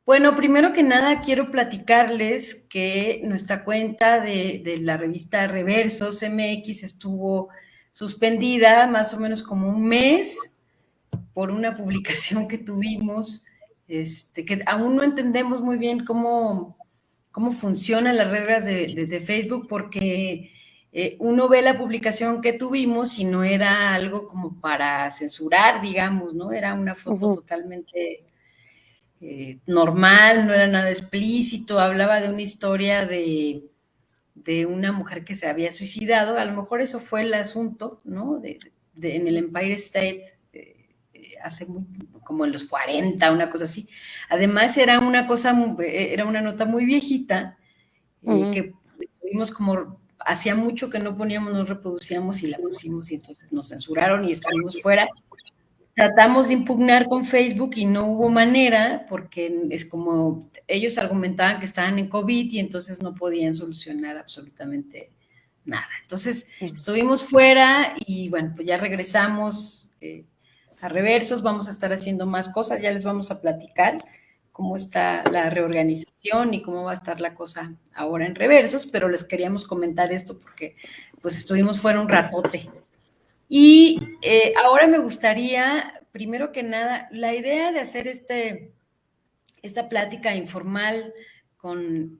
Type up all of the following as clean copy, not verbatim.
Bueno, primero que nada quiero platicarles que nuestra cuenta de la revista Reversos MX estuvo suspendida más o menos como un mes por una publicación que tuvimos, que aún no entendemos muy bien cómo funcionan las reglas de Facebook, porque uno ve la publicación que tuvimos y no era algo como para censurar, digamos, ¿no? Era una foto Ujú. totalmente normal, no era nada explícito, hablaba de una historia de una mujer que se había suicidado, a lo mejor eso fue el asunto, ¿no? En el Empire State, hace muy, como en los 40, una cosa así. Además era una nota muy viejita, Ujú. que tuvimos como, hacía mucho que no poníamos, no reproducíamos y la pusimos y entonces nos censuraron y estuvimos fuera. Tratamos de impugnar con Facebook y no hubo manera porque es como ellos argumentaban que estaban en COVID y entonces no podían solucionar absolutamente nada. Entonces Ujú. estuvimos fuera y bueno, pues ya regresamos a Reversos, vamos a estar haciendo más cosas, ya les vamos a platicar cómo está la reorganización y cómo va a estar la cosa ahora en Reversos, pero les queríamos comentar esto porque pues estuvimos fuera un ratote. Y ahora me gustaría, primero que nada, la idea de hacer esta plática informal con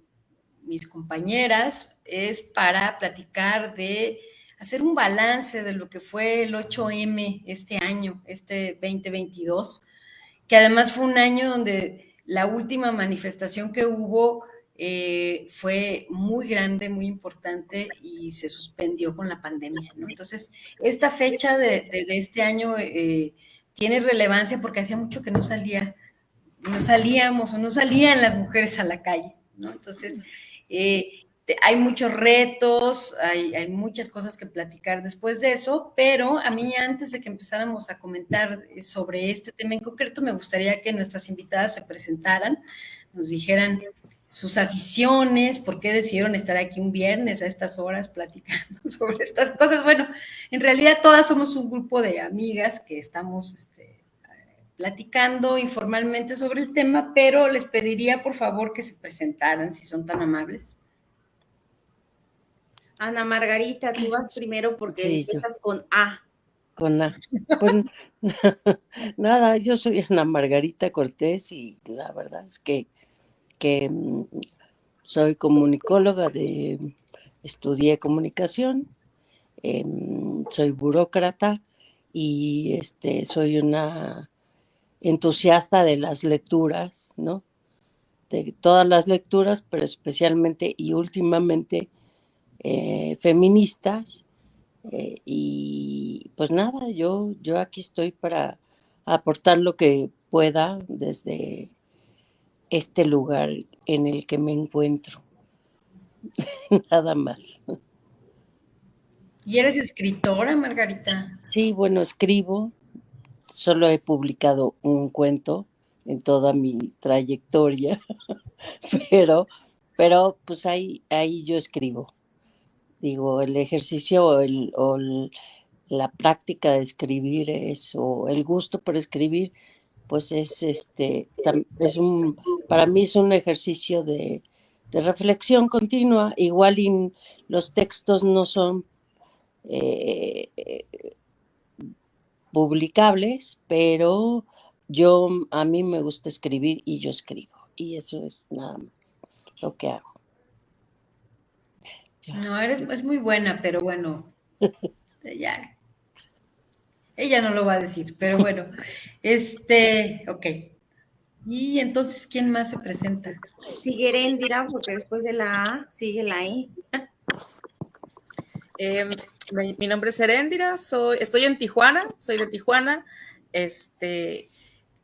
mis compañeras es para platicar de hacer un balance de lo que fue el 8M este año, este 2022, que además fue un año donde la última manifestación que hubo fue muy grande, muy importante y se suspendió con la pandemia, ¿no? Entonces, esta fecha de este año tiene relevancia porque hacía mucho que no salíamos o no salían las mujeres a la calle, ¿no? Entonces, hay muchos retos, hay muchas cosas que platicar después de eso, pero a mí antes de que empezáramos a comentar sobre este tema en concreto, me gustaría que nuestras invitadas se presentaran, nos dijeran sus aficiones, por qué decidieron estar aquí un viernes a estas horas platicando sobre estas cosas. Bueno, en realidad todas somos un grupo de amigas que estamos platicando informalmente sobre el tema, pero les pediría por favor que se presentaran, si son tan amables. Ana Margarita, tú vas primero porque Sí, yo, empiezas con A. con A. Pues nada, yo soy Ana Margarita Cortés y la verdad es que soy comunicóloga estudié comunicación, soy burócrata y soy una entusiasta de las lecturas, ¿no? De todas las lecturas, pero especialmente y últimamente feministas. Y pues nada, yo aquí estoy para aportar lo que pueda desde este lugar en el que me encuentro, nada más. ¿Y eres escritora, Margarita? Sí, bueno, escribo, solo he publicado un cuento en toda mi trayectoria, pero, pero pues ahí yo escribo. Digo, el ejercicio la práctica de escribir o el gusto por escribir, pues para mí es un ejercicio de reflexión continua. Igual y los textos no son eh, publicables, pero a mí me gusta escribir y yo escribo. Y eso es nada más lo que hago. Ya. No, es muy buena, pero bueno, ya, ella no lo va a decir, pero bueno, ok. Y entonces, ¿quién más se presenta? Sigue Eréndira, porque después de la A sigue la I. Mi nombre es Heréndira, estoy en Tijuana, soy de Tijuana,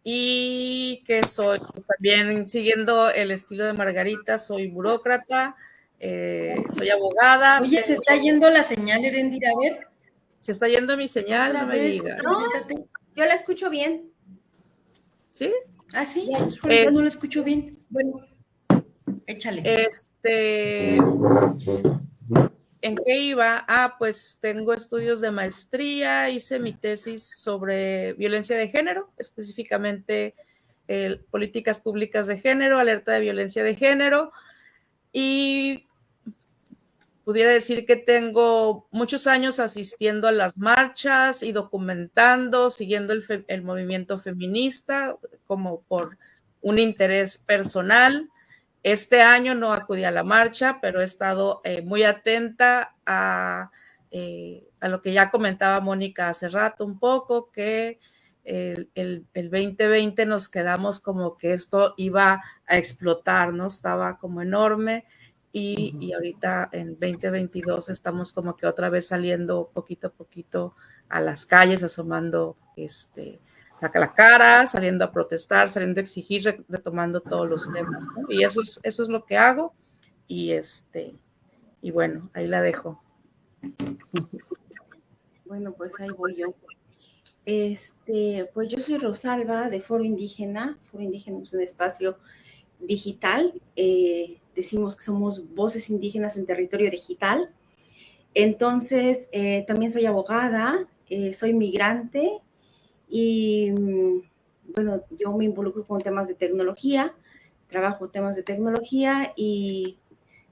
y que soy también siguiendo el estilo de Margarita, soy burócrata, soy abogada. Oye, se está yendo la señal, Erendira, a ver. Se está yendo mi señal, Otra no me vez, digas. preséntate. Yo la escucho bien. ¿Sí? Ah, sí, Bien. híjole, yo no la escucho bien. Bueno, échale. ¿En qué iba? Pues tengo estudios de maestría, hice mi tesis sobre violencia de género, específicamente políticas públicas de género, alerta de violencia de género, y pudiera decir que tengo muchos años asistiendo a las marchas y documentando, siguiendo el movimiento feminista como por un interés personal. Este año no acudí a la marcha, pero he estado muy atenta a lo que ya comentaba Mónica hace rato un poco, que el 2020 nos quedamos como que esto iba a explotar, ¿no? Estaba como enorme. Y ahorita en 2022 estamos como que otra vez saliendo poquito a poquito a las calles, asomando la cara, saliendo a protestar, saliendo a exigir, retomando todos los temas, ¿no? Y eso es lo que hago, y bueno, ahí la dejo. Bueno, pues ahí voy yo. Pues yo soy Rosalba de Foro Indígena. Foro Indígena es un espacio digital. Decimos que somos voces indígenas en territorio digital. Entonces, también soy abogada, soy migrante y, bueno, yo me involucro con temas de tecnología, trabajo temas de tecnología y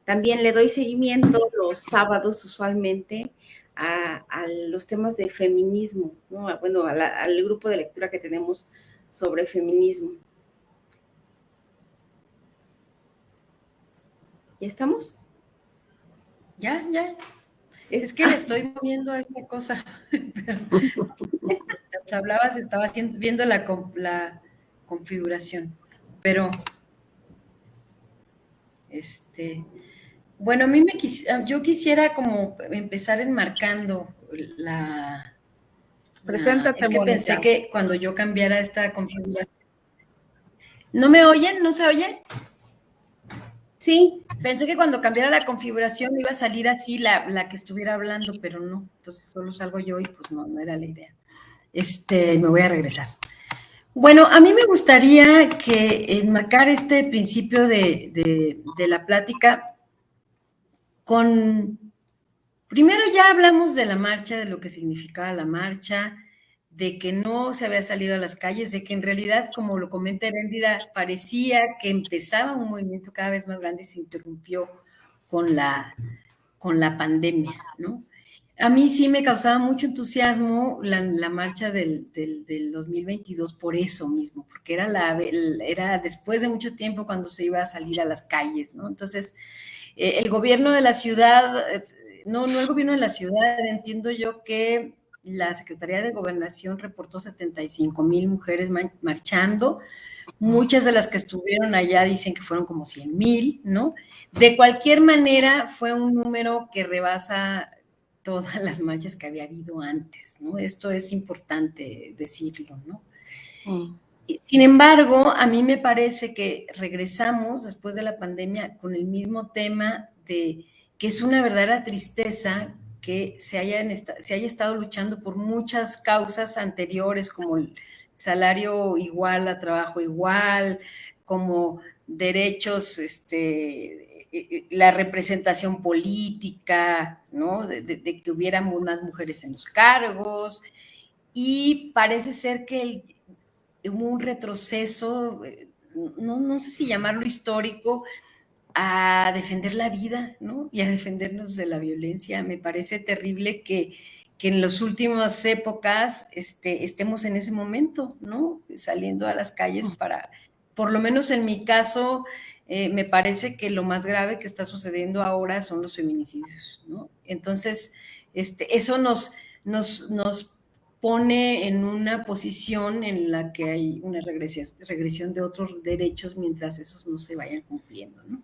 también le doy seguimiento los sábados usualmente a los temas de feminismo, ¿no? Bueno, al grupo de lectura que tenemos sobre feminismo. ¿Ya estamos? Ya. Es que le estoy moviendo a esta cosa. Mientras hablabas, estaba viendo la configuración. Pero, bueno, yo quisiera como empezar enmarcando Preséntate, es que Mónica. pensé que cuando yo cambiara esta configuración. ¿No me oyen? ¿No se oye? Sí. Pensé que cuando cambiara la configuración iba a salir así la que estuviera hablando, pero no. Entonces solo salgo yo y pues no era la idea. Me voy a regresar. Bueno, a mí me gustaría que enmarcar este principio de la plática con... Primero ya hablamos de la marcha, de lo que significaba la marcha, de que no se había salido a las calles, de que en realidad, como lo comenta Heréndida, parecía que empezaba un movimiento cada vez más grande y se interrumpió con la pandemia, ¿no? A mí sí me causaba mucho entusiasmo la marcha del 2022 por eso mismo, porque era después de mucho tiempo cuando se iba a salir a las calles, ¿no? Entonces, el gobierno de la ciudad, no el gobierno de la ciudad, entiendo yo que la Secretaría de Gobernación reportó 75,000 mujeres marchando. Muchas de las que estuvieron allá dicen que fueron como 100,000, ¿no? De cualquier manera, fue un número que rebasa todas las marchas que había habido antes, ¿no? Esto es importante decirlo, ¿no? Sin embargo, a mí me parece que regresamos después de la pandemia con el mismo tema de que es una verdadera tristeza que se haya estado luchando por muchas causas anteriores, como el salario igual a trabajo igual, como derechos, la representación política, ¿no? De que hubiera más mujeres en los cargos, y parece ser que hubo un retroceso, no sé si llamarlo histórico, a defender la vida, ¿no? Y a defendernos de la violencia. Me parece terrible que en las últimas épocas estemos en ese momento, ¿no? Saliendo a las calles para, por lo menos en mi caso, me parece que lo más grave que está sucediendo ahora son los feminicidios, ¿no? Entonces, eso nos pone en una posición en la que hay una regresión de otros derechos mientras esos no se vayan cumpliendo, ¿no?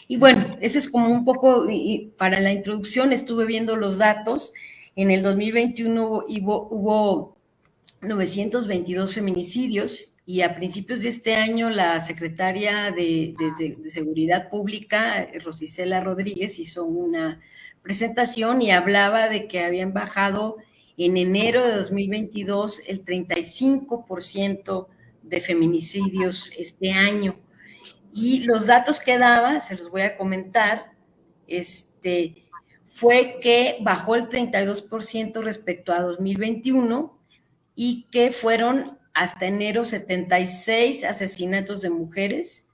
Y bueno, ese es como un poco, y para la introducción estuve viendo los datos. En el 2021 hubo 922 feminicidios, y a principios de este año la secretaria de Seguridad Pública, Rosicela Rodríguez, hizo una presentación y hablaba de que habían bajado en enero de 2022 el 35% de feminicidios este año. Y los datos que daba, se los voy a comentar, fue que bajó el 32% respecto a 2021 y que fueron hasta enero 76 asesinatos de mujeres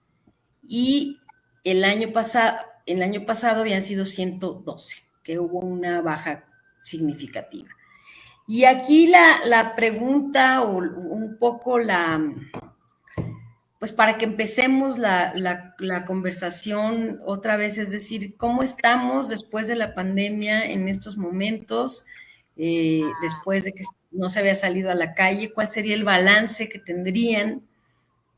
y el año pasado habían sido 112, que hubo una baja significativa. Y aquí la pregunta o un poco pues para que empecemos la conversación otra vez, es decir, ¿cómo estamos después de la pandemia en estos momentos? Después de que no se había salido a la calle, ¿cuál sería el balance que tendrían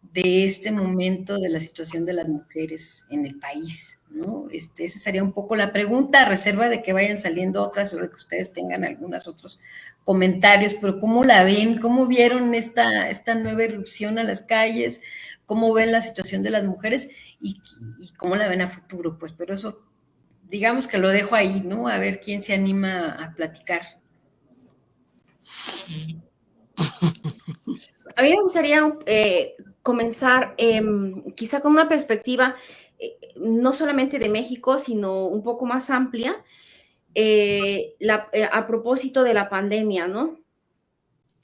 de este momento de la situación de las mujeres en el país, ¿no? Esa sería un poco la pregunta, a reserva de que vayan saliendo otras o de que ustedes tengan algunos otros comentarios, pero ¿cómo la ven? ¿Cómo vieron esta nueva irrupción a las calles? ¿Cómo ven la situación de las mujeres? Y cómo la ven a futuro, pues, pero eso, digamos que lo dejo ahí, ¿no? A ver quién se anima a platicar. A mí me gustaría comenzar quizá con una perspectiva no solamente de México, sino un poco más amplia, a propósito de la pandemia, ¿no?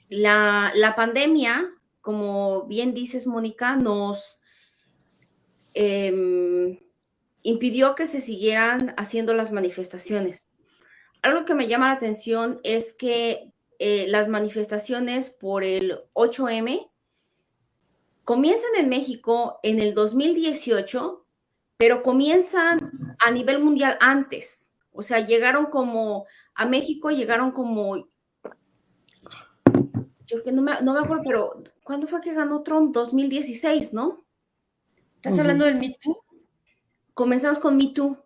La pandemia, como bien dices, Mónica, nos impidió que se siguieran haciendo las manifestaciones. Algo que me llama la atención es que las manifestaciones por el 8M comienzan en México en el 2018, pero comienzan a nivel mundial antes. O sea, llegaron como a México, llegaron como, yo que no me acuerdo, pero ¿cuándo fue que ganó Trump? 2016, ¿no? ¿Estás hablando del Me Too? Comenzamos con Me Too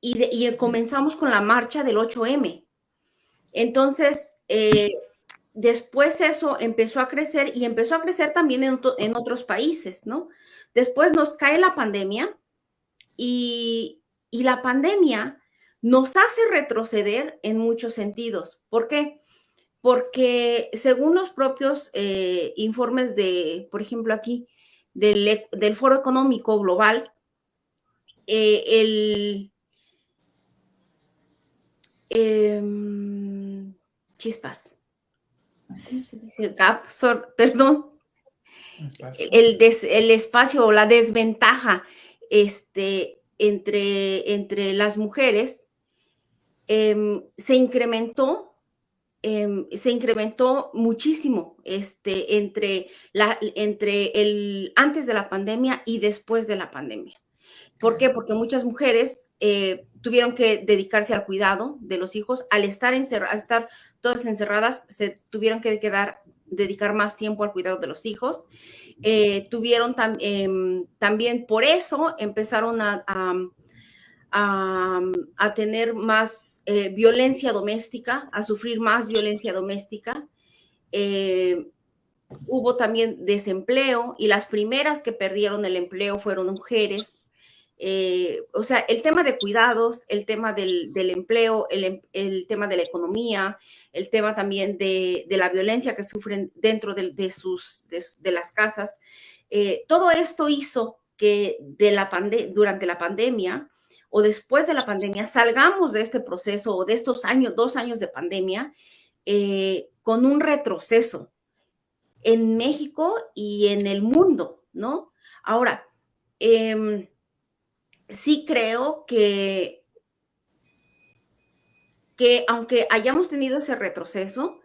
y comenzamos con la marcha del 8M. Entonces, después eso empezó a crecer y empezó a crecer también en otros países, ¿no? Después nos cae la pandemia y la pandemia nos hace retroceder en muchos sentidos. ¿Por qué? Porque según los propios informes de, por ejemplo, aquí, del Foro Económico Global, chispas. ¿Cómo se dice? Perdón. El espacio o la desventaja entre las mujeres se incrementó muchísimo entre antes de la pandemia y después de la pandemia. ¿Por qué? Porque muchas mujeres tuvieron que dedicarse al cuidado de los hijos. Al estar todas encerradas, se tuvieron que dedicar más tiempo al cuidado de los hijos. Tuvieron también, por eso empezaron a tener más violencia doméstica, a sufrir más violencia doméstica. Hubo también desempleo y las primeras que perdieron el empleo fueron mujeres. O sea, el tema de cuidados, el tema del empleo, el tema de la economía, el tema también de la violencia que sufren dentro de las casas, todo esto hizo que durante la pandemia o después de la pandemia salgamos de este proceso o de estos 2 años de pandemia con un retroceso en México y en el mundo, ¿no? Ahora, sí creo que aunque hayamos tenido ese retroceso,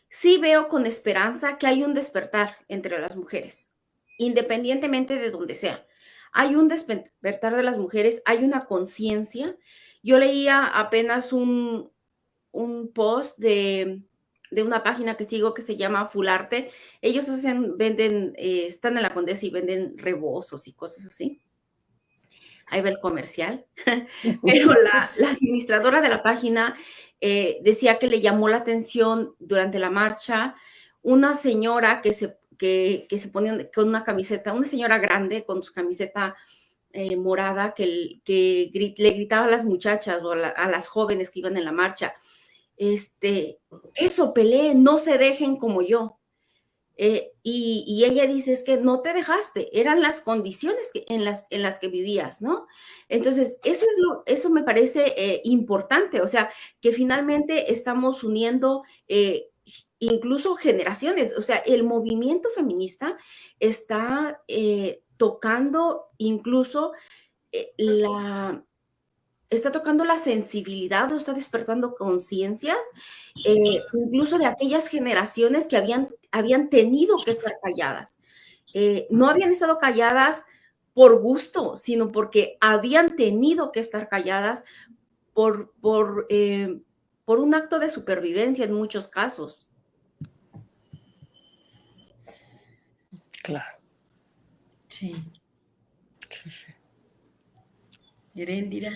sí veo con esperanza que hay un despertar entre las mujeres, independientemente de donde sea. Hay un despertar de las mujeres, hay una conciencia. Yo leía apenas un post de una página que sigo que se llama Fularte. Ellos venden, están en la Condesa y venden rebozos y cosas así. Ahí va el comercial. Pero la administradora de la página decía que le llamó la atención durante la marcha una señora que se ponía con una camiseta, una señora grande con su camiseta morada que le gritaba a las muchachas o a las jóvenes que iban en la marcha, eso, peleen, no se dejen como yo. Y ella dice, es que no te dejaste, eran las condiciones en las que vivías, ¿no? Entonces, eso me parece importante, o sea, que finalmente estamos uniendo incluso generaciones. O sea, el movimiento feminista está tocando incluso está tocando la sensibilidad o está despertando conciencias, incluso de aquellas generaciones que habían tenido que estar calladas. No habían estado calladas por gusto, sino porque habían tenido que estar calladas por un acto de supervivencia en muchos casos. Claro. Sí. Sí, sí. Heréndira.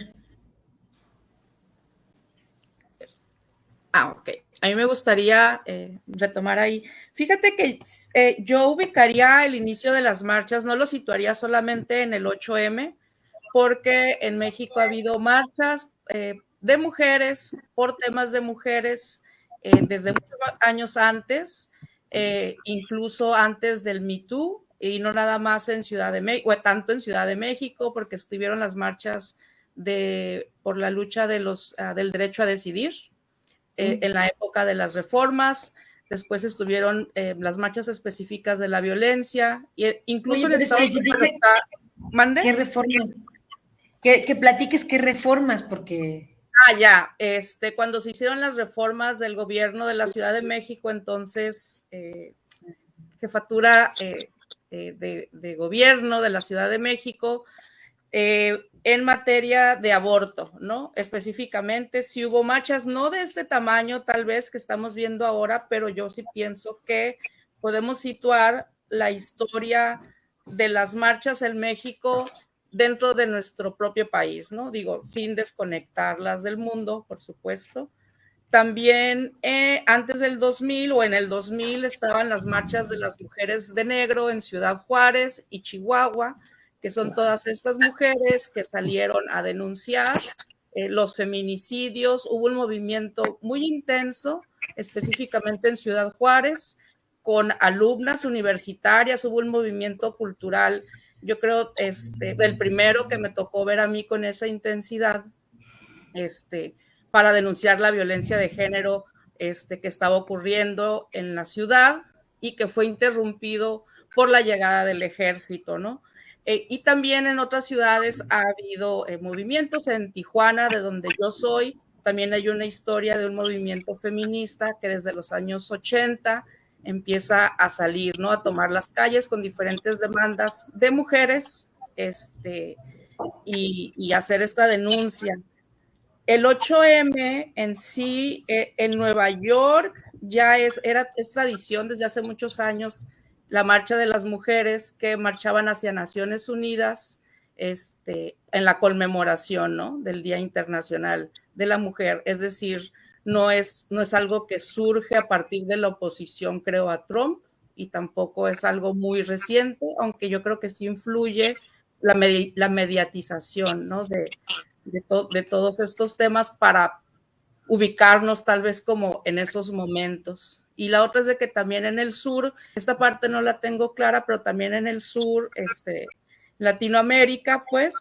Ok. A mí me gustaría retomar ahí. Fíjate que yo ubicaría el inicio de las marchas, no lo situaría solamente en el 8M, porque en México ha habido marchas de mujeres por temas de mujeres desde muchos años antes, incluso antes del Me Too, y no nada más en Ciudad de México, tanto en Ciudad de México, porque estuvieron las marchas por la lucha del derecho a decidir. En la época de las reformas, después estuvieron las marchas específicas de la violencia, e incluso Oye, en Estados Unidos está... ¿Mande? ¿Qué reformas? Que platiques qué reformas, porque... Ya, cuando se hicieron las reformas del gobierno de la Ciudad de México, entonces, jefatura de gobierno de la Ciudad de México, en materia de aborto, ¿no? Específicamente, si hubo marchas, no de este tamaño tal vez que estamos viendo ahora, pero yo sí pienso que podemos situar la historia de las marchas en México dentro de nuestro propio país, ¿no? Digo, sin desconectarlas del mundo, por supuesto. También antes del 2000 o en el 2000 estaban las marchas de las mujeres de negro en Ciudad Juárez y Chihuahua, que son todas estas mujeres que salieron a denunciar los feminicidios. Hubo un movimiento muy intenso, específicamente en Ciudad Juárez, con alumnas universitarias, hubo un movimiento cultural, yo creo, el primero que me tocó ver a mí con esa intensidad, para denunciar la violencia de género que estaba ocurriendo en la ciudad y que fue interrumpido por la llegada del ejército, ¿no? Y también en otras ciudades ha habido movimientos. En Tijuana, de donde yo soy, también hay una historia de un movimiento feminista que desde los años 80 empieza a salir, ¿no? A tomar las calles con diferentes demandas de mujeres y hacer esta denuncia. El 8M en sí, en Nueva York, ya es tradición desde hace muchos años la marcha de las mujeres que marchaban hacia Naciones Unidas en la conmemoración, ¿no?, del Día Internacional de la Mujer. Es decir, no es algo que surge a partir de la oposición, creo, a Trump, y tampoco es algo muy reciente, aunque yo creo que sí influye la mediatización, ¿no?, de todos estos temas para ubicarnos tal vez como en esos momentos. Y la otra es de que también en el sur, esta parte no la tengo clara, pero también en el sur, Latinoamérica, pues,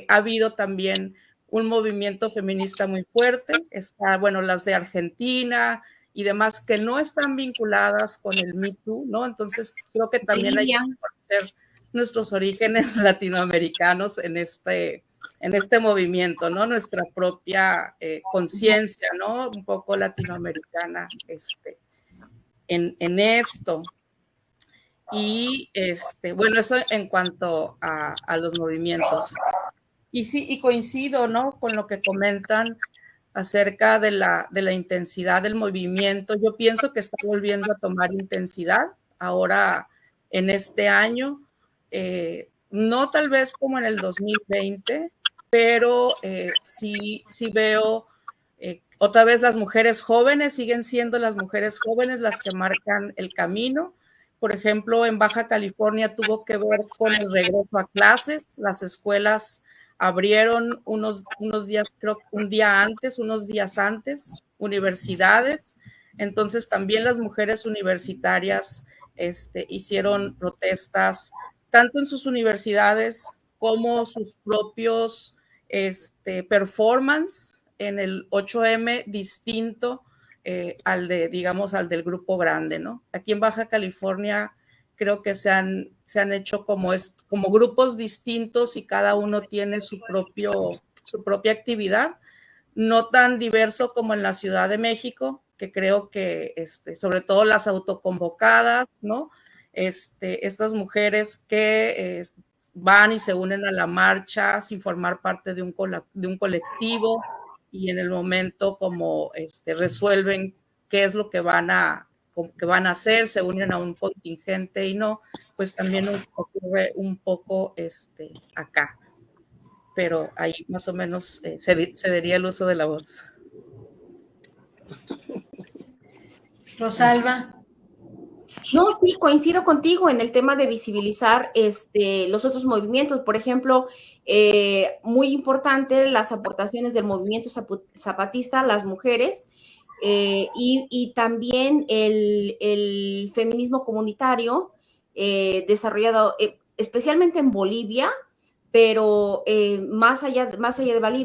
ha habido también un movimiento feminista muy fuerte. Está, bueno, las de Argentina y demás que no están vinculadas con el Me Too, ¿no? Entonces, creo que también hay que conocer nuestros orígenes latinoamericanos en este movimiento, ¿no? Nuestra propia conciencia, ¿no? Un poco latinoamericana en esto. Y bueno, eso en cuanto a los movimientos. Y sí, y coincido, ¿no?, con lo que comentan acerca de la intensidad del movimiento. Yo pienso que está volviendo a tomar intensidad ahora en este año, no tal vez como en el 2020, pero sí veo otra vez las mujeres jóvenes, siguen siendo las mujeres jóvenes las que marcan el camino. Por ejemplo, en Baja California tuvo que ver con el regreso a clases. Las escuelas abrieron unos días, creo que unos días antes, universidades. Entonces también las mujeres universitarias hicieron protestas, tanto en sus universidades como sus propios performance en el 8M distinto al al del grupo grande, ¿no? Aquí en Baja California creo que se han hecho como grupos distintos y cada uno tiene su propia actividad, no tan diverso como en la Ciudad de México, que creo que sobre todo las autoconvocadas, ¿no? Estas mujeres que van y se unen a la marcha sin formar parte de un colectivo, y en el momento como resuelven qué es lo que van a hacer, se unen a un contingente y no, pues también ocurre un poco acá. Pero ahí más o menos se daría el uso de la voz. Rosalba. No, sí, coincido contigo en el tema de visibilizar los otros movimientos. Por ejemplo, muy importante las aportaciones del movimiento zapatista, las mujeres, y también el feminismo comunitario desarrollado especialmente en Bolivia, pero más allá de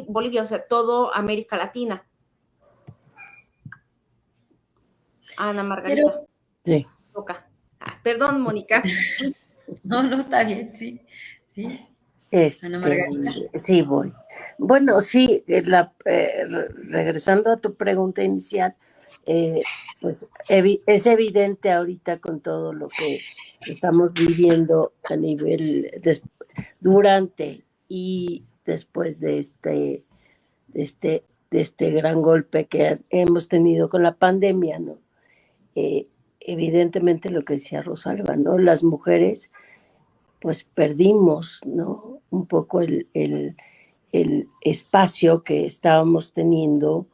Bolivia, o sea, todo América Latina. Ana Margarita. Pero, sí. Perdón, Mónica. No, está bien, sí. Ana Margarita. Sí, voy. Bueno, sí, regresando a tu pregunta inicial, pues es evidente ahorita con todo lo que estamos viviendo a nivel durante y después de este gran golpe que hemos tenido con la pandemia, ¿no? Evidentemente lo que decía Rosalba, ¿no? Las mujeres pues perdimos, ¿no? Un poco el espacio que estábamos teniendo,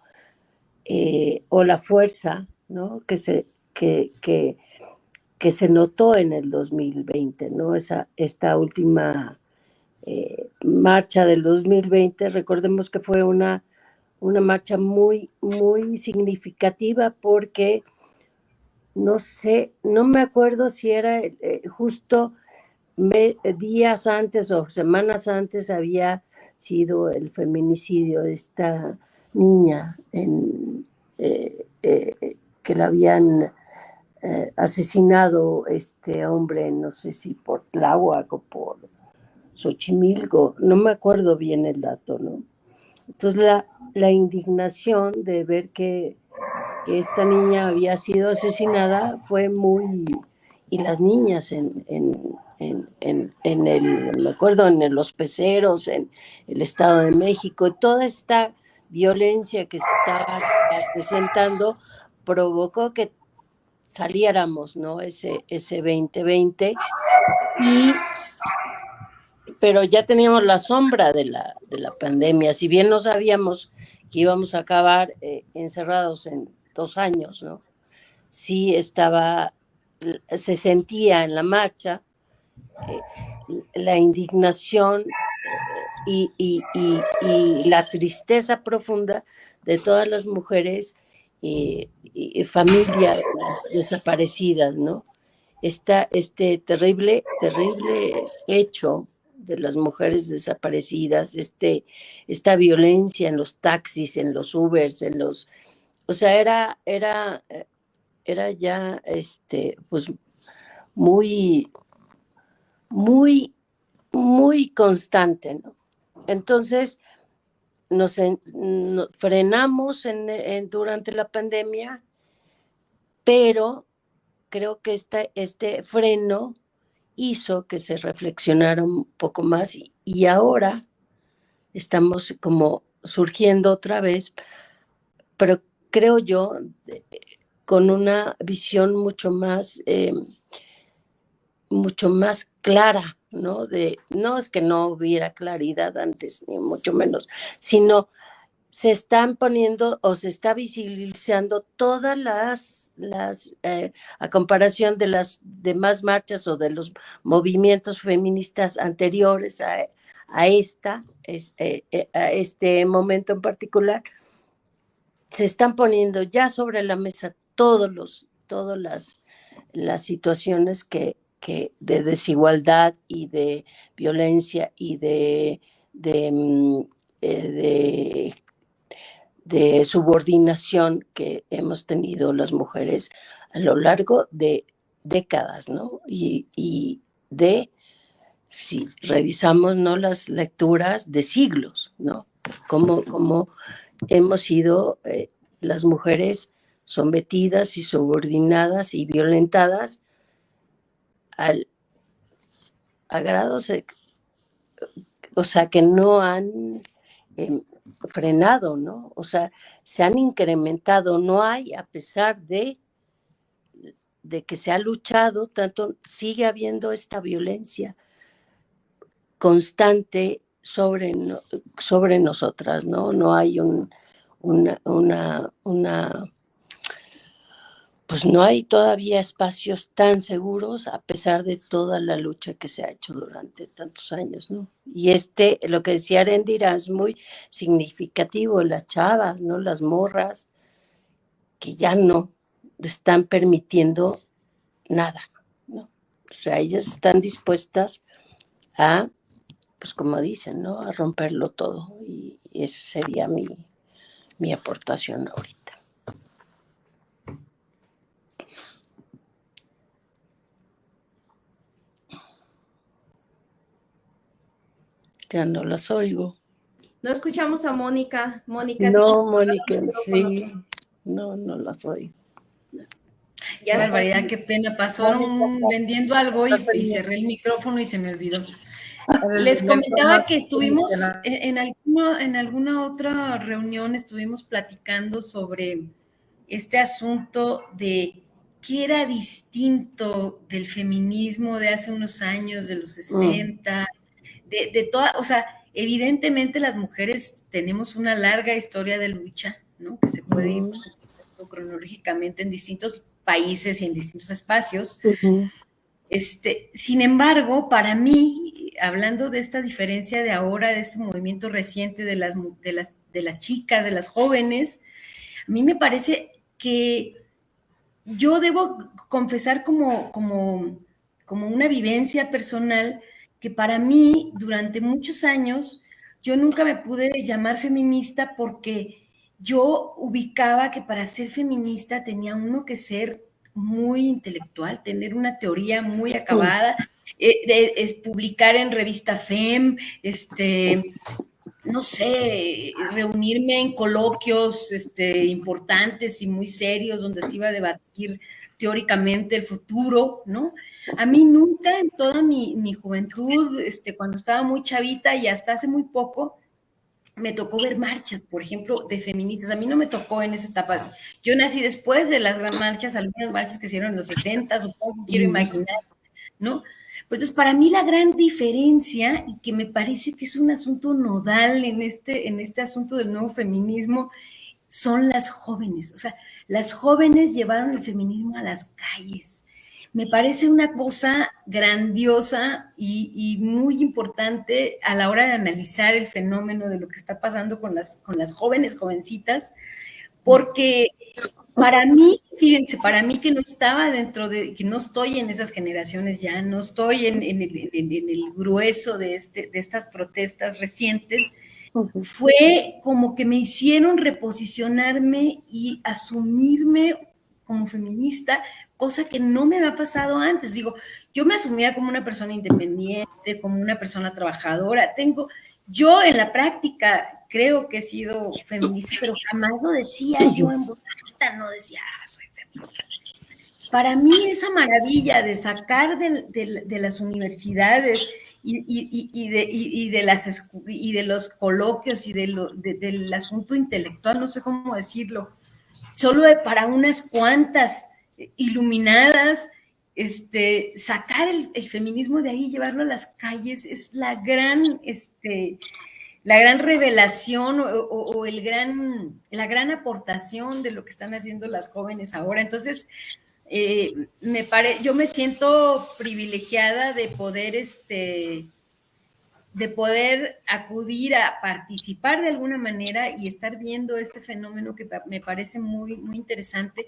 o la fuerza, ¿no? Que se notó en el 2020, ¿no? Esta última marcha del 2020, recordemos que fue una marcha muy, muy significativa porque no sé, no me acuerdo si era justo días antes o semanas antes había sido el feminicidio de esta niña que la habían asesinado este hombre, no sé si por Tláhuac o por Xochimilco, no me acuerdo bien el dato, ¿no? Entonces la indignación de ver que esta niña había sido asesinada fue muy... Y las niñas me acuerdo, en los peceros, en el Estado de México, toda esta violencia que se estaba presentando provocó que saliéramos, ¿no? Ese 2020, pero ya teníamos la sombra de la pandemia, si bien no sabíamos que íbamos a acabar encerrados en 2 años, ¿no? Sí se sentía en la marcha la indignación y la tristeza profunda de todas las mujeres y familias desaparecidas, ¿no? Este terrible hecho de las mujeres desaparecidas, esta violencia en los taxis, en los Ubers, o sea, era ya pues muy, muy, muy constante, ¿no? Entonces nos frenamos durante la pandemia, pero creo que este freno hizo que se reflexionara un poco más y ahora estamos como surgiendo otra vez, pero creo yo con una visión mucho más clara, ¿no? No es que no hubiera claridad antes, ni mucho menos, sino se están poniendo o se está visibilizando todas a comparación de las demás marchas o de los movimientos feministas anteriores a este momento en particular, se están poniendo ya sobre la mesa todas las situaciones de desigualdad y de violencia y de de subordinación que hemos tenido las mujeres a lo largo de décadas, ¿no? Y de, si revisamos, ¿no?, las lecturas de siglos, ¿no? Cómo hemos sido las mujeres sometidas y subordinadas y violentadas a grados, o sea, que no han frenado, ¿no? O sea, se han incrementado, no hay, a pesar de que se ha luchado tanto, sigue habiendo esta violencia constante sobre nosotras, ¿no? No hay pues no hay todavía espacios tan seguros a pesar de toda la lucha que se ha hecho durante tantos años, ¿no? Y lo que decía Arendira es muy significativo, las chavas, ¿no? Las morras que ya no están permitiendo nada, ¿no? O sea, ellas están dispuestas a, pues como dicen, ¿no?, a romperlo todo, y esa sería mi aportación ahorita. Ya no las oigo. No escuchamos a Mónica. Mónica, no, Mónica, sí, no las oigo. Qué barbaridad, qué pena. Pasaron vendiendo algo y cerré el micrófono y se me olvidó. Les comentaba que estuvimos en alguna otra reunión, estuvimos platicando sobre este asunto de qué era distinto del feminismo de hace unos años, de los 60, de toda, o sea, evidentemente las mujeres tenemos una larga historia de lucha, ¿no? Que se puede ir cronológicamente en distintos países y en distintos espacios. Sin embargo, para mí, hablando de esta diferencia de ahora, de este movimiento reciente de las chicas, de las jóvenes, a mí me parece que yo debo confesar como una vivencia personal que para mí, durante muchos años, yo nunca me pude llamar feminista porque yo ubicaba que para ser feminista tenía uno que ser muy intelectual, tener una teoría muy acabada, publicar en revista FEM, no sé, reunirme en coloquios importantes y muy serios donde se iba a debatir teóricamente el futuro, ¿no? A mí nunca en toda mi juventud, cuando estaba muy chavita y hasta hace muy poco, me tocó ver marchas, por ejemplo, de feministas. A mí no me tocó en esa etapa. Yo nací después de las gran marchas, algunas marchas que hicieron en los 60, supongo, quiero imaginar, ¿no? Pues entonces, para mí la gran diferencia, y que me parece que es un asunto nodal en este asunto del nuevo feminismo, son las jóvenes. O sea, las jóvenes llevaron el feminismo a las calles. Me parece una cosa grandiosa y muy importante a la hora de analizar el fenómeno de lo que está pasando con las jóvenes, jovencitas, porque para mí, fíjense, para mí que no estaba que no estoy en esas generaciones ya, no estoy en el grueso de estas protestas recientes, fue como que me hicieron reposicionarme y asumirme como feminista, cosa que no me había pasado antes. Digo, yo me asumía como una persona independiente, como una persona trabajadora. Yo en la práctica creo que he sido feminista, pero jamás lo decía yo en voz alta, no decía, soy feminista. Para mí esa maravilla de sacar de las universidades y de los coloquios y del asunto intelectual, no sé cómo decirlo, solo para unas cuantas iluminadas, sacar el feminismo de ahí y llevarlo a las calles es la gran revelación o la gran aportación de lo que están haciendo las jóvenes ahora. Entonces, yo me siento privilegiada de poder acudir a participar de alguna manera y estar viendo este fenómeno que me parece muy, muy interesante.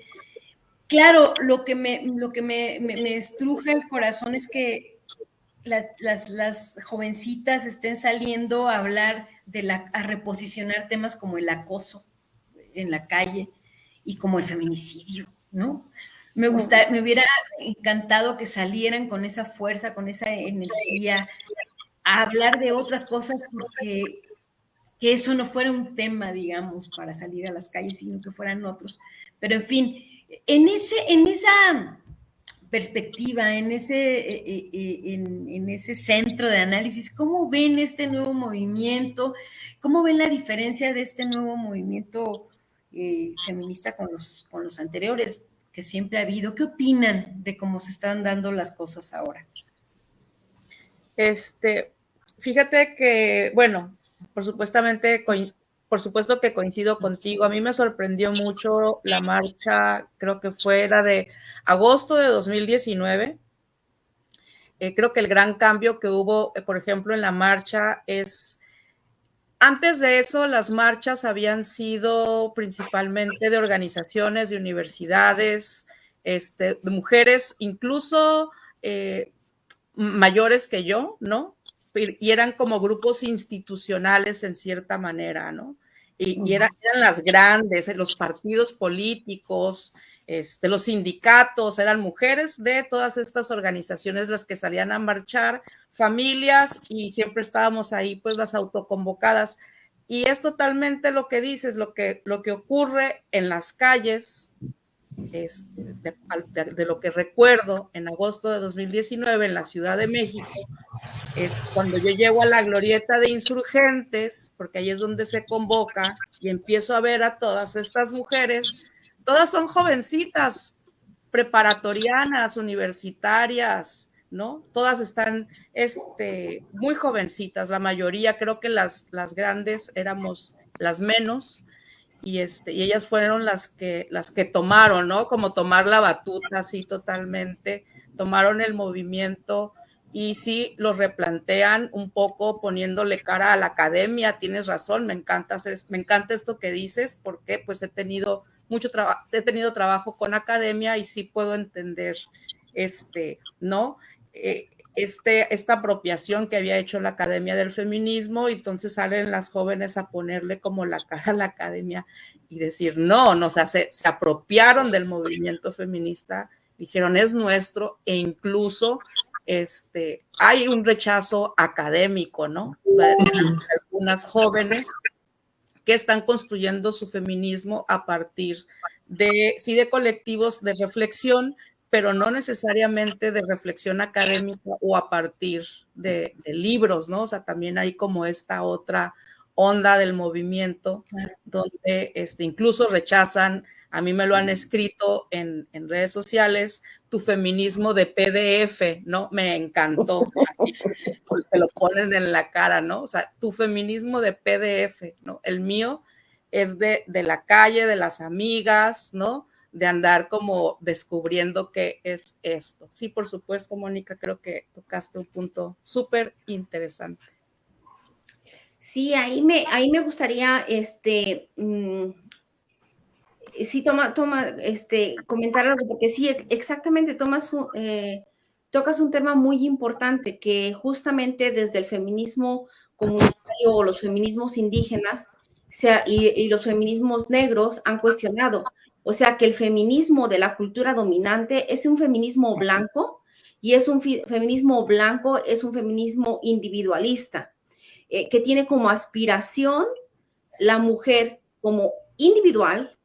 Claro, lo que me estruja el corazón es que las jovencitas estén saliendo a hablar a reposicionar temas como el acoso, en la calle, y como el feminicidio, ¿no? Me hubiera encantado que salieran con esa fuerza, con esa energía, a hablar de otras cosas, porque que eso no fuera un tema, digamos, para salir a las calles, sino que fueran otros. Pero en fin, en esa perspectiva, en ese centro de análisis, ¿cómo ven este nuevo movimiento? ¿Cómo ven la diferencia de este nuevo movimiento feminista con los anteriores que siempre ha habido? ¿Qué opinan de cómo se están dando las cosas ahora? Fíjate que, bueno, por supuesto que coincido contigo. A mí me sorprendió mucho la marcha, creo que era de agosto de 2019. Creo que el gran cambio que hubo, por ejemplo, en la marcha es, antes de eso, las marchas habían sido principalmente de organizaciones, de universidades, de mujeres, incluso mayores que yo, ¿no? Y eran como grupos institucionales en cierta manera, ¿no? Y eran las grandes, los partidos políticos, los sindicatos, eran mujeres de todas estas organizaciones las que salían a marchar, familias, y siempre estábamos ahí, pues las autoconvocadas. Y es totalmente lo que dices, lo que ocurre en las calles, de lo que recuerdo en agosto de 2019 en la Ciudad de México, es cuando yo llego a la glorieta de Insurgentes, porque ahí es donde se convoca, y empiezo a ver a todas estas mujeres, todas son jovencitas, preparatorianas, universitarias, ¿no? Todas están muy jovencitas, la mayoría, creo que las grandes éramos las menos, y ellas fueron las que tomaron, ¿no? Como tomar la batuta así totalmente, tomaron el movimiento y sí lo replantean un poco poniéndole cara a la academia. Tienes razón, me encanta esto que dices, porque pues he tenido trabajo con academia y sí puedo entender ¿no? Esta apropiación que había hecho la Academia del Feminismo, y entonces salen las jóvenes a ponerle como la cara a la academia y decir, no, o sea, se apropiaron del movimiento feminista, dijeron, es nuestro, e incluso hay un rechazo académico, ¿no? Algunas jóvenes que están construyendo su feminismo a partir de colectivos de reflexión, pero no necesariamente de reflexión académica o a partir de libros, ¿no? O sea, también hay como esta otra onda del movimiento donde incluso rechazan, a mí me lo han escrito en redes sociales, tu feminismo de PDF, ¿no? Me encantó, así, te lo ponen en la cara, ¿no? O sea, tu feminismo de PDF, ¿no? El mío es de la calle, de las amigas, ¿no? De andar como descubriendo qué es esto. Sí, por supuesto, Mónica, creo que tocaste un punto súper interesante. Sí, ahí me gustaría, sí, comentar algo, porque sí, exactamente, tocas un tema muy importante que justamente desde el feminismo comunitario o los feminismos indígenas y los feminismos negros han cuestionado. O sea, que el feminismo de la cultura dominante es un feminismo blanco, y es un feminismo blanco, es un feminismo individualista, que tiene como aspiración la mujer como individual,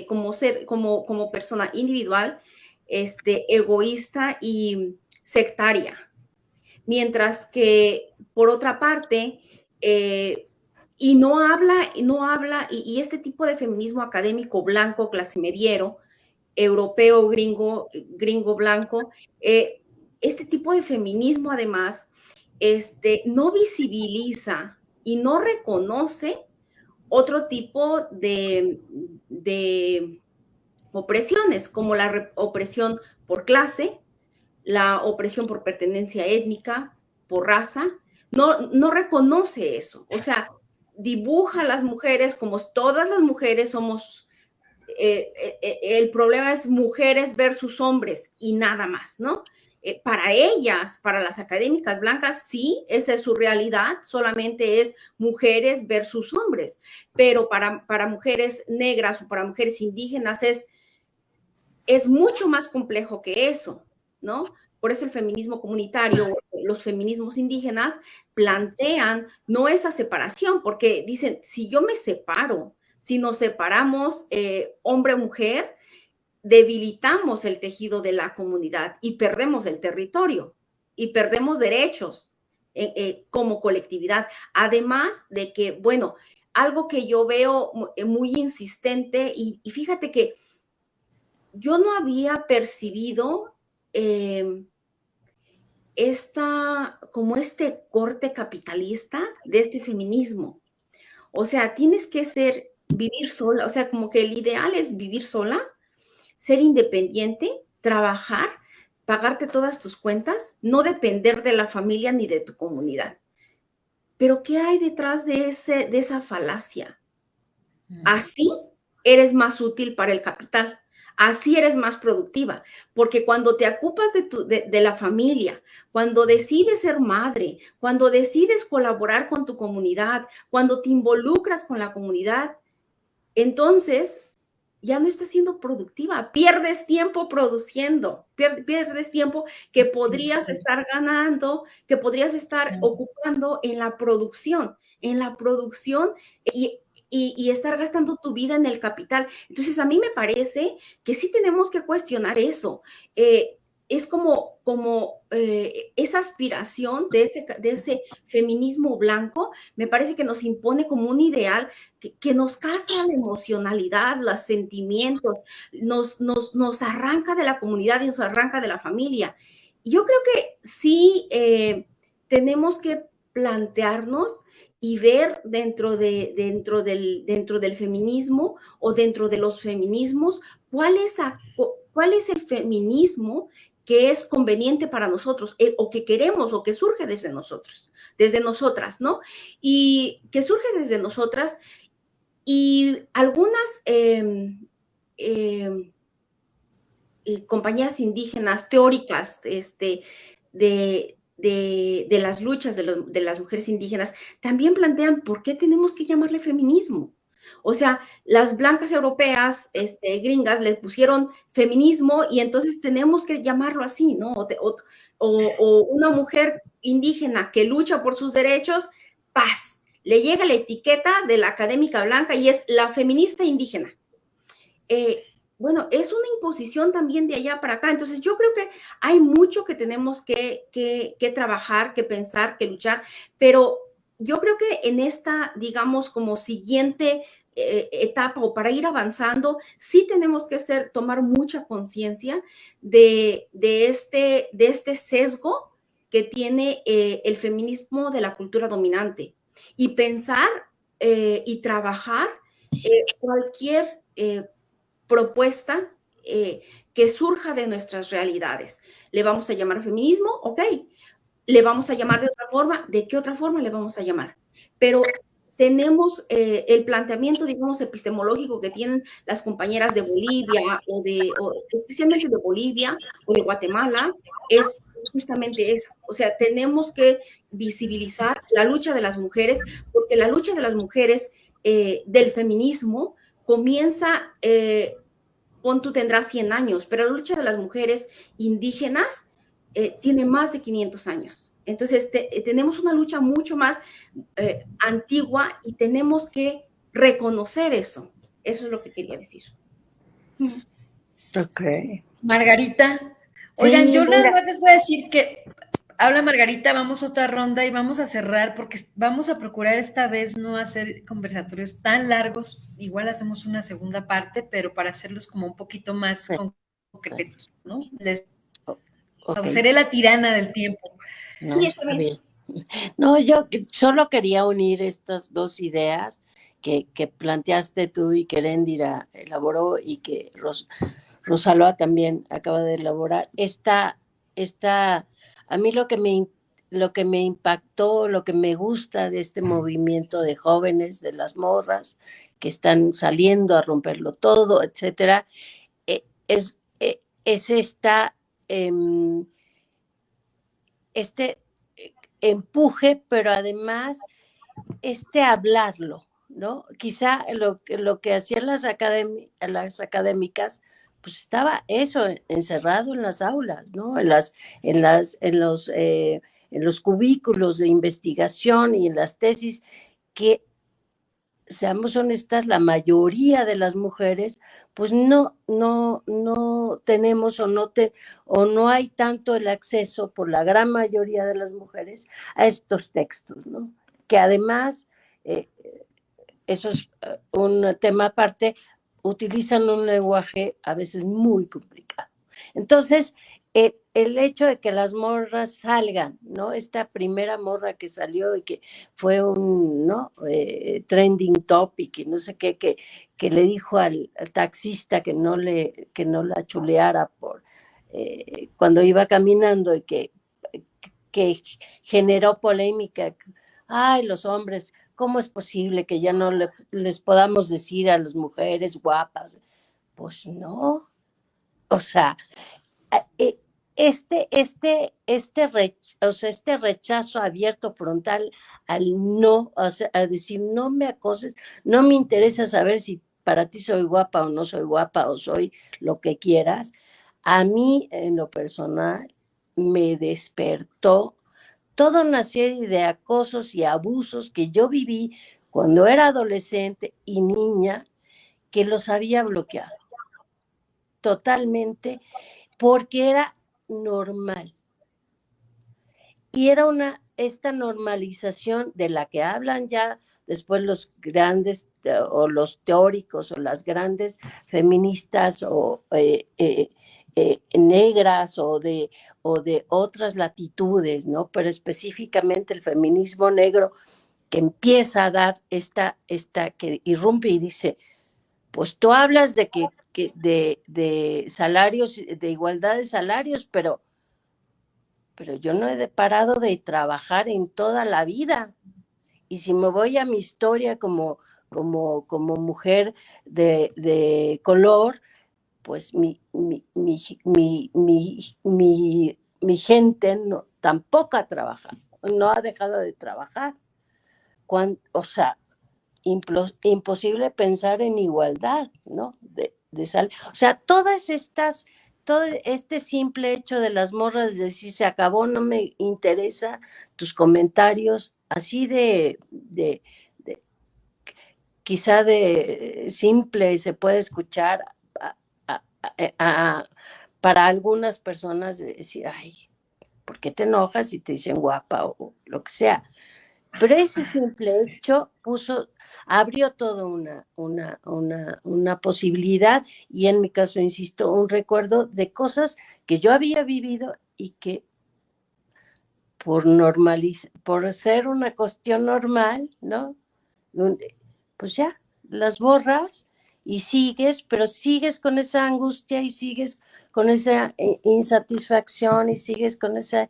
como persona individual, egoísta y sectaria. Mientras que, por otra parte, y no habla, y este tipo de feminismo académico blanco, clase mediero, europeo, gringo blanco, este tipo de feminismo además, no visibiliza y no reconoce otro tipo de opresiones, como la opresión por clase, la opresión por pertenencia étnica, por raza. No reconoce eso. O sea, dibuja a las mujeres como todas las mujeres somos, el problema es mujeres versus hombres y nada más, ¿no? para ellas, para las académicas blancas, sí, esa es su realidad, solamente es mujeres versus hombres, pero para mujeres negras o para mujeres indígenas es mucho más complejo que eso, ¿no? Por eso el feminismo comunitario, los feminismos indígenas plantean no esa separación, porque dicen, si yo me separo, si nos separamos hombre-mujer, debilitamos el tejido de la comunidad y perdemos el territorio y perdemos derechos como colectividad. Además de que, bueno, algo que yo veo muy insistente y fíjate que yo no había percibido como este corte capitalista de este feminismo. O sea, tienes que vivir sola, o sea, como que el ideal es vivir sola, ser independiente, trabajar, pagarte todas tus cuentas, no depender de la familia ni de tu comunidad. Pero ¿qué hay detrás de esa falacia? Así eres más útil para el capital. Así eres más productiva, porque cuando te ocupas de la familia, cuando decides ser madre, cuando decides colaborar con tu comunidad, cuando te involucras con la comunidad, entonces ya no estás siendo productiva, pierdes tiempo produciendo, pierdes tiempo que podrías estar ganando, que podrías estar ocupando en la producción y estar gastando tu vida en el capital. Entonces, a mí me parece que sí tenemos que cuestionar eso. Es como esa aspiración de ese feminismo blanco, me parece que nos impone como un ideal que nos castra la emocionalidad, los sentimientos, nos arranca de la comunidad y nos arranca de la familia. Yo creo que sí tenemos que plantearnos y ver dentro del feminismo o dentro de los feminismos cuál es el feminismo que es conveniente para nosotros o que queremos o que surge desde nosotros, desde nosotras, ¿no? Y que surge desde nosotras y algunas compañeras indígenas teóricas de las luchas de las mujeres indígenas, también plantean por qué tenemos que llamarle feminismo. O sea, las blancas europeas, gringas, le pusieron feminismo y entonces tenemos que llamarlo así, ¿no? O una mujer indígena que lucha por sus derechos, paz, le llega la etiqueta de la académica blanca y es la feminista indígena. Bueno, es una imposición también de allá para acá. Entonces, yo creo que hay mucho que tenemos que trabajar, que pensar, que luchar, pero yo creo que en esta, digamos, como siguiente etapa o para ir avanzando, sí tenemos que tomar mucha conciencia de este sesgo que tiene el feminismo de la cultura dominante y pensar y trabajar cualquier propuesta que surja de nuestras realidades. ¿Le vamos a llamar feminismo? Ok. ¿Le vamos a llamar de otra forma? ¿De qué otra forma le vamos a llamar? Pero tenemos el planteamiento, digamos, epistemológico que tienen las compañeras de Bolivia o especialmente de Bolivia o de Guatemala, es justamente eso. O sea, tenemos que visibilizar la lucha de las mujeres, porque la lucha de las mujeres del feminismo comienza, tú tendrás 100 años, pero la lucha de las mujeres indígenas tiene más de 500 años. Entonces, tenemos una lucha mucho más antigua y tenemos que reconocer eso. Eso es lo que quería decir. Ok. Margarita. Oigan, yo nada más les voy a decir que habla Margarita, vamos a otra ronda y vamos a cerrar porque vamos a procurar esta vez no hacer conversatorios tan largos. Igual hacemos una segunda parte, pero para hacerlos como un poquito más concretos, ¿no? Seré la tirana del tiempo. No, está bien. No, yo solo quería unir estas dos ideas que planteaste tú y que Eréndira elaboró y que Rosalba también acaba de elaborar. A mí lo que me impactó, lo que me gusta de este movimiento de jóvenes, de las morras que están saliendo a romperlo todo, etcétera, es esta empuje, pero además hablarlo, ¿no? Quizá lo que hacían las académicas, pues estaba eso encerrado en las aulas, ¿no? En los cubículos de investigación y en las tesis, que, seamos honestas, la mayoría de las mujeres, pues no tenemos o no hay tanto el acceso por la gran mayoría de las mujeres a estos textos, ¿no? Que además, eso es un tema aparte, utilizan un lenguaje a veces muy complicado. Entonces, el hecho de que las morras salgan, ¿no? Esta primera morra que salió y que fue un, ¿no? Trending topic y no sé qué, que le dijo al taxista que no la chuleara cuando iba caminando y que generó polémica. Ay, los hombres, ¿cómo es posible que ya no les podamos decir a las mujeres guapas? Pues no, o sea, este rechazo abierto frontal al no, o sea, a decir no me acoses, no me interesa saber si para ti soy guapa o no soy guapa o soy lo que quieras, a mí en lo personal me despertó toda una serie de acosos y abusos que yo viví cuando era adolescente y niña, que los había bloqueado totalmente, porque era normal. Y era esta normalización de la que hablan ya después los grandes o los teóricos o las grandes feministas o negras o de otras latitudes, ¿no? Pero específicamente el feminismo negro, que empieza a dar que irrumpe y dice, pues tú hablas de de salarios, de igualdad de salarios, pero yo no he parado de trabajar en toda la vida. Y si me voy a mi historia como mujer de color, pues mi gente tampoco ha trabajado, no ha dejado de trabajar. O sea, imposible pensar en igualdad, ¿no? O sea, todo este simple hecho de las morras de decir se acabó, no me interesa tus comentarios, así quizá de simple se puede escuchar para algunas personas de decir, ay, ¿por qué te enojas si te dicen guapa o lo que sea? Pero ese simple hecho abrió toda una posibilidad y en mi caso, insisto, un recuerdo de cosas que yo había vivido y que por ser una cuestión normal, ¿no? Pues ya, las borras y pero sigues con esa angustia y sigues con esa insatisfacción y sigues con ese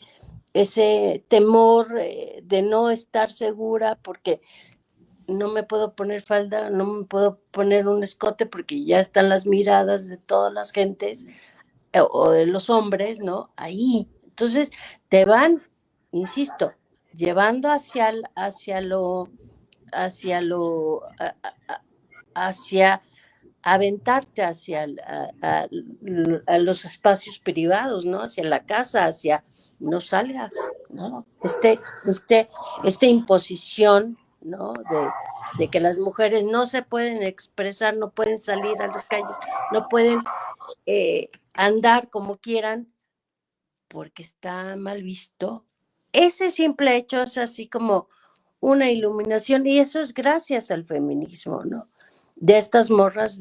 temor de no estar segura porque no me puedo poner falda, no me puedo poner un escote porque ya están las miradas de todas las gentes o de los hombres, ¿no? Ahí. Entonces te van, insisto, llevando hacia aventarte hacia los espacios privados, ¿no? Hacia la casa, hacia no salgas, ¿no? Esta imposición, ¿no? De que las mujeres no se pueden expresar, no pueden salir a las calles, no pueden andar como quieran porque está mal visto. Ese simple hecho es así como una iluminación y eso es gracias al feminismo, ¿no? De estas morras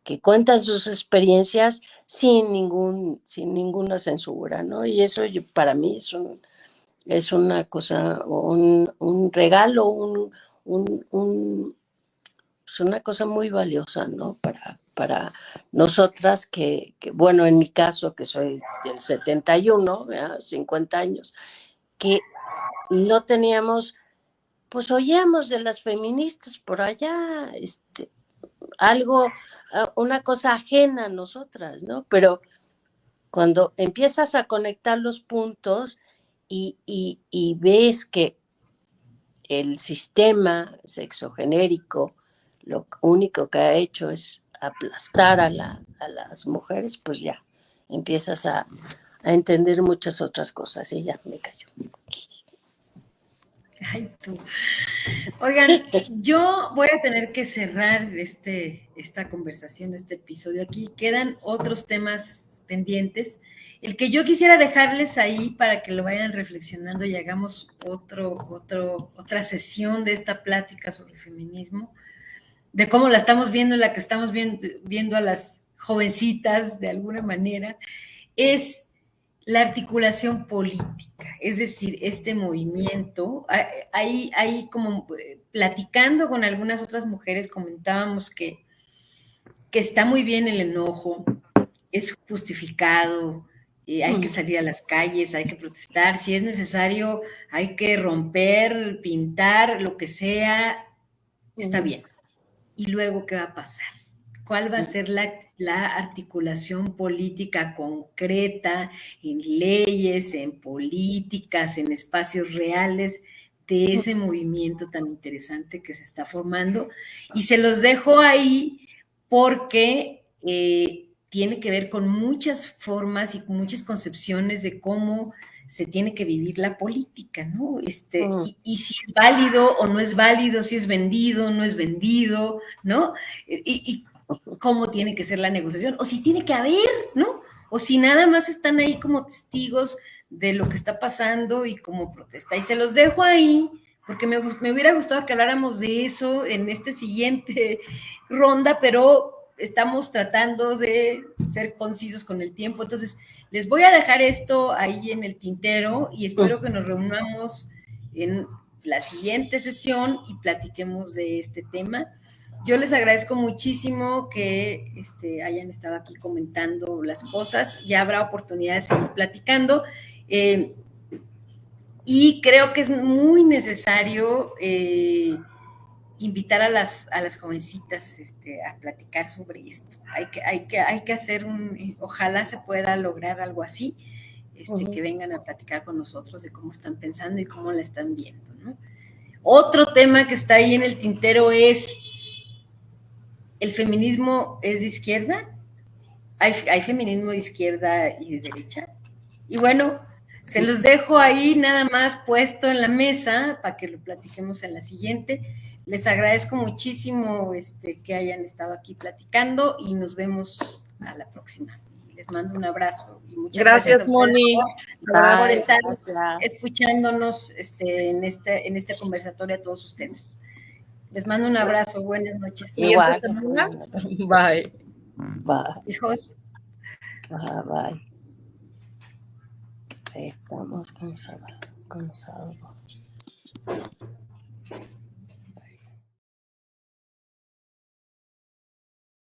que cuentan sus experiencias sin ninguna censura, ¿no? Y eso para mí es una cosa, un regalo, es una cosa muy valiosa, ¿no? Para nosotras que, bueno, en mi caso, que soy del 71, ¿verdad? 50 años, que no teníamos, pues oíamos de las feministas por allá, algo, una cosa ajena a nosotras, ¿no? Pero cuando empiezas a conectar los puntos y ves que el sistema sexogenérico lo único que ha hecho es aplastar a las mujeres, pues ya empiezas a entender muchas otras cosas y ya me callo. Ay, tú. Oigan, yo voy a tener que cerrar esta conversación, este episodio aquí. Quedan otros temas pendientes. El que yo quisiera dejarles ahí para que lo vayan reflexionando y hagamos otra sesión de esta plática sobre feminismo, de cómo la estamos viendo, la que estamos viendo a las jovencitas de alguna manera, es la articulación política, es decir, este movimiento. Ahí como platicando con algunas otras mujeres comentábamos que está muy bien el enojo, es justificado, hay que salir a las calles, hay que protestar, si es necesario, hay que romper, pintar, lo que sea, está bien. ¿Y luego qué va a pasar? ¿Cuál va a ser la articulación política concreta en leyes, en políticas, en espacios reales de ese movimiento tan interesante que se está formando? Y se los dejo ahí porque tiene que ver con muchas formas y con muchas concepciones de cómo se tiene que vivir la política, ¿no? Y si es válido o no es válido, si es vendido o no es vendido, ¿no? Y cómo tiene que ser la negociación, o si tiene que haber, ¿no? O si nada más están ahí como testigos de lo que está pasando y como protesta. Y se los dejo ahí, porque me hubiera gustado que habláramos de eso en esta siguiente ronda, pero estamos tratando de ser concisos con el tiempo. Entonces, les voy a dejar esto ahí en el tintero y espero que nos reunamos en la siguiente sesión y platiquemos de este tema. Yo les agradezco muchísimo que hayan estado aquí comentando las cosas. Ya habrá oportunidad de seguir platicando. Y creo que es muy necesario invitar a las jovencitas a platicar sobre esto. Hay que hacer ojalá se pueda lograr algo así, que vengan a platicar con nosotros de cómo están pensando y cómo la están viendo, ¿no? Otro tema que está ahí en el tintero es, ¿el feminismo es de izquierda? ¿Hay feminismo de izquierda y de derecha? Y bueno, se los dejo ahí nada más puesto en la mesa para que lo platiquemos en la siguiente. Les agradezco muchísimo que hayan estado aquí platicando y nos vemos a la próxima. Les mando un abrazo y muchas gracias a ustedes por estar escuchándonos en este conversatorio a todos ustedes. Les mando un abrazo, buenas noches. Igual. Bye. Bye. Hijos. Bye. Ahí estamos con sábado.